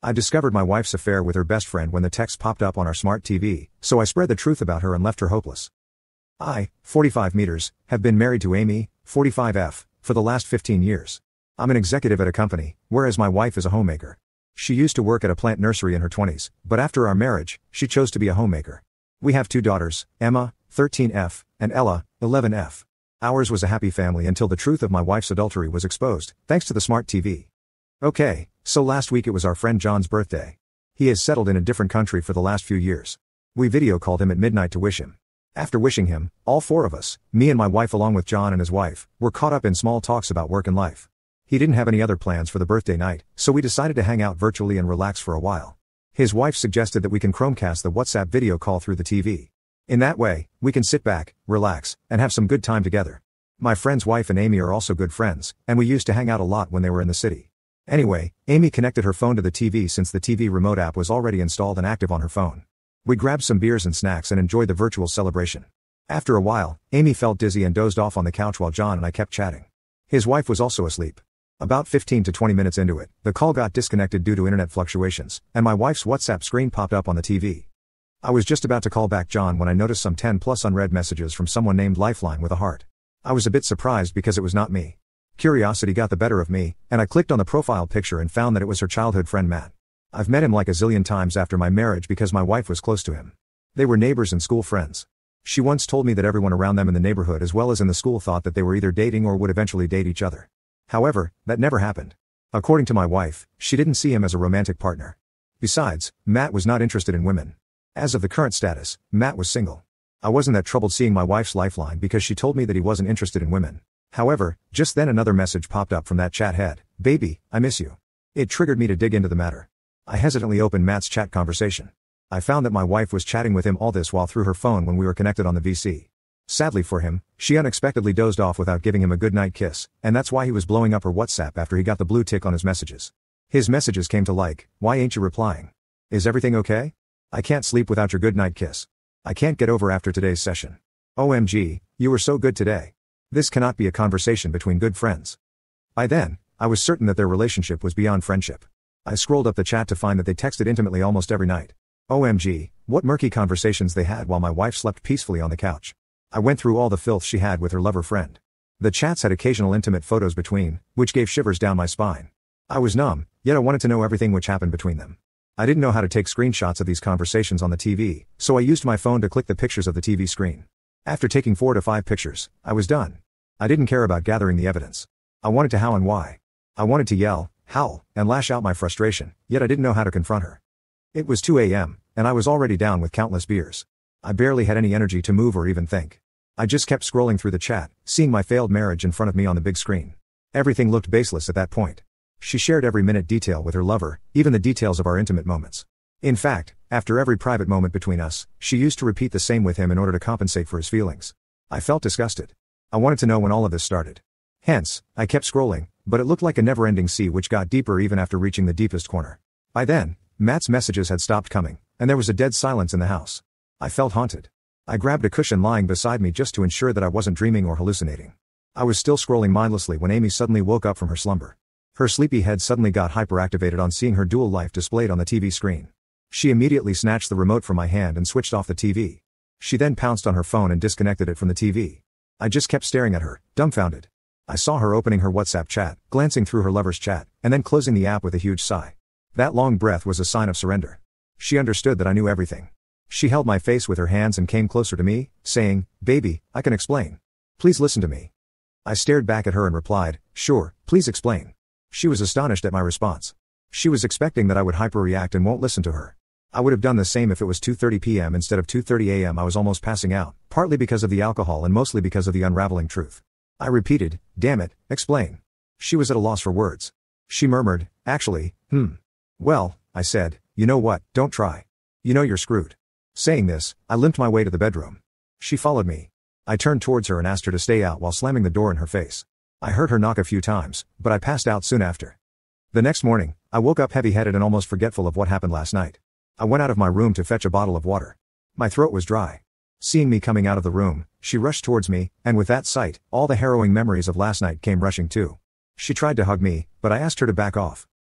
I discovered my wife's affair with her best friend when the text popped up on our smart TV, so I spread the truth about her and left her hopeless. I, 45 meters, have been married to Amy, 45F, for the last 15 years. I'm an executive at a company, whereas my wife is a homemaker. She used to work at a plant nursery in her 20s, but after our marriage, she chose to be a homemaker. We have 2 daughters, Emma, 13F, and Ella, 11F. Ours was a happy family until the truth of my wife's adultery was exposed, thanks to the smart TV. Okay, so last week it was our friend John's birthday. He has settled in a different country for the last few years. We video called him at midnight to wish him. After wishing him, all 4 of us, me and my wife along with John and his wife, were caught up in small talks about work and life. He didn't have any other plans for the birthday night, so we decided to hang out virtually and relax for a while. His wife suggested that we can Chromecast the WhatsApp video call through the TV. In that way, we can sit back, relax, and have some good time together. My friend's wife and Amy are also good friends, and we used to hang out a lot when they were in the city. Anyway, Amy connected her phone to the TV since the TV remote app was already installed and active on her phone. We grabbed some beers and snacks and enjoyed the virtual celebration. After a while, Amy felt dizzy and dozed off on the couch while John and I kept chatting. His wife was also asleep. About 15 to 20 minutes into it, the call got disconnected due to internet fluctuations, and my wife's WhatsApp screen popped up on the TV. I was just about to call back John when I noticed some 10+ unread messages from someone named Lifeline with a heart. I was a bit surprised because it was not me. Curiosity got the better of me, and I clicked on the profile picture and found that it was her childhood friend Matt. I've met him like a zillion times after my marriage because my wife was close to him. They were neighbors and school friends. She once told me that everyone around them in the neighborhood as well as in the school thought that they were either dating or would eventually date each other. However, that never happened. According to my wife, she didn't see him as a romantic partner. Besides, Matt was not interested in women. As of the current status, Matt was single. I wasn't that troubled seeing my wife's lifeline because she told me that he wasn't interested in women. However, just then another message popped up from that chat head. "Baby, I miss you." It triggered me to dig into the matter. I hesitantly opened Matt's chat conversation. I found that my wife was chatting with him all this while through her phone when we were connected on the VC. Sadly for him, she unexpectedly dozed off without giving him a goodnight kiss, and that's why he was blowing up her WhatsApp after he got the blue tick on his messages. His messages came to like, "Why ain't you replying? Is everything okay? I can't sleep without your goodnight kiss. I can't get over after today's session. OMG, you were so good today. This cannot be a conversation between good friends." By then, I was certain that their relationship was beyond friendship. I scrolled up the chat to find that they texted intimately almost every night. OMG, what murky conversations they had while my wife slept peacefully on the couch. I went through all the filth she had with her lover friend. The chats had occasional intimate photos between, which gave shivers down my spine. I was numb, yet I wanted to know everything which happened between them. I didn't know how to take screenshots of these conversations on the TV, so I used my phone to click the pictures of the TV screen. After taking 4 to 5 pictures, I was done. I didn't care about gathering the evidence. I wanted to how and why. I wanted to yell, howl, and lash out my frustration, yet I didn't know how to confront her. It was 2 a.m., and I was already down with countless beers. I barely had any energy to move or even think. I just kept scrolling through the chat, seeing my failed marriage in front of me on the big screen. Everything looked baseless at that point. She shared every minute detail with her lover, even the details of our intimate moments. In fact, after every private moment between us, she used to repeat the same with him in order to compensate for his feelings. I felt disgusted. I wanted to know when all of this started. Hence, I kept scrolling, but it looked like a never-ending sea which got deeper even after reaching the deepest corner. By then, Matt's messages had stopped coming, and there was a dead silence in the house. I felt haunted. I grabbed a cushion lying beside me just to ensure that I wasn't dreaming or hallucinating. I was still scrolling mindlessly when Amy suddenly woke up from her slumber. Her sleepy head suddenly got hyperactivated on seeing her dual life displayed on the TV screen. She immediately snatched the remote from my hand and switched off the TV. She then pounced on her phone and disconnected it from the TV. I just kept staring at her, dumbfounded. I saw her opening her WhatsApp chat, glancing through her lover's chat, and then closing the app with a huge sigh. That long breath was a sign of surrender. She understood that I knew everything. She held my face with her hands and came closer to me, saying, "Baby, I can explain. Please listen to me." I stared back at her and replied, "Sure, please explain." She was astonished at my response. She was expecting that I would hyperreact and won't listen to her. I would have done the same if it was 2:30 p.m. instead of 2:30 a.m. I was almost passing out, partly because of the alcohol and mostly because of the unraveling truth. I repeated, "Damn it, explain." She was at a loss for words. She murmured, "Actually, Well," I said, "you know what, don't try. You know you're screwed." Saying this, I limped my way to the bedroom. She followed me. I turned towards her and asked her to stay out while slamming the door in her face. I heard her knock a few times, but I passed out soon after. The next morning, I woke up heavy-headed and almost forgetful of what happened last night. I went out of my room to fetch a bottle of water. My throat was dry. Seeing me coming out of the room, she rushed towards me, and with that sight, all the harrowing memories of last night came rushing too. She tried to hug me, but I asked her to back off.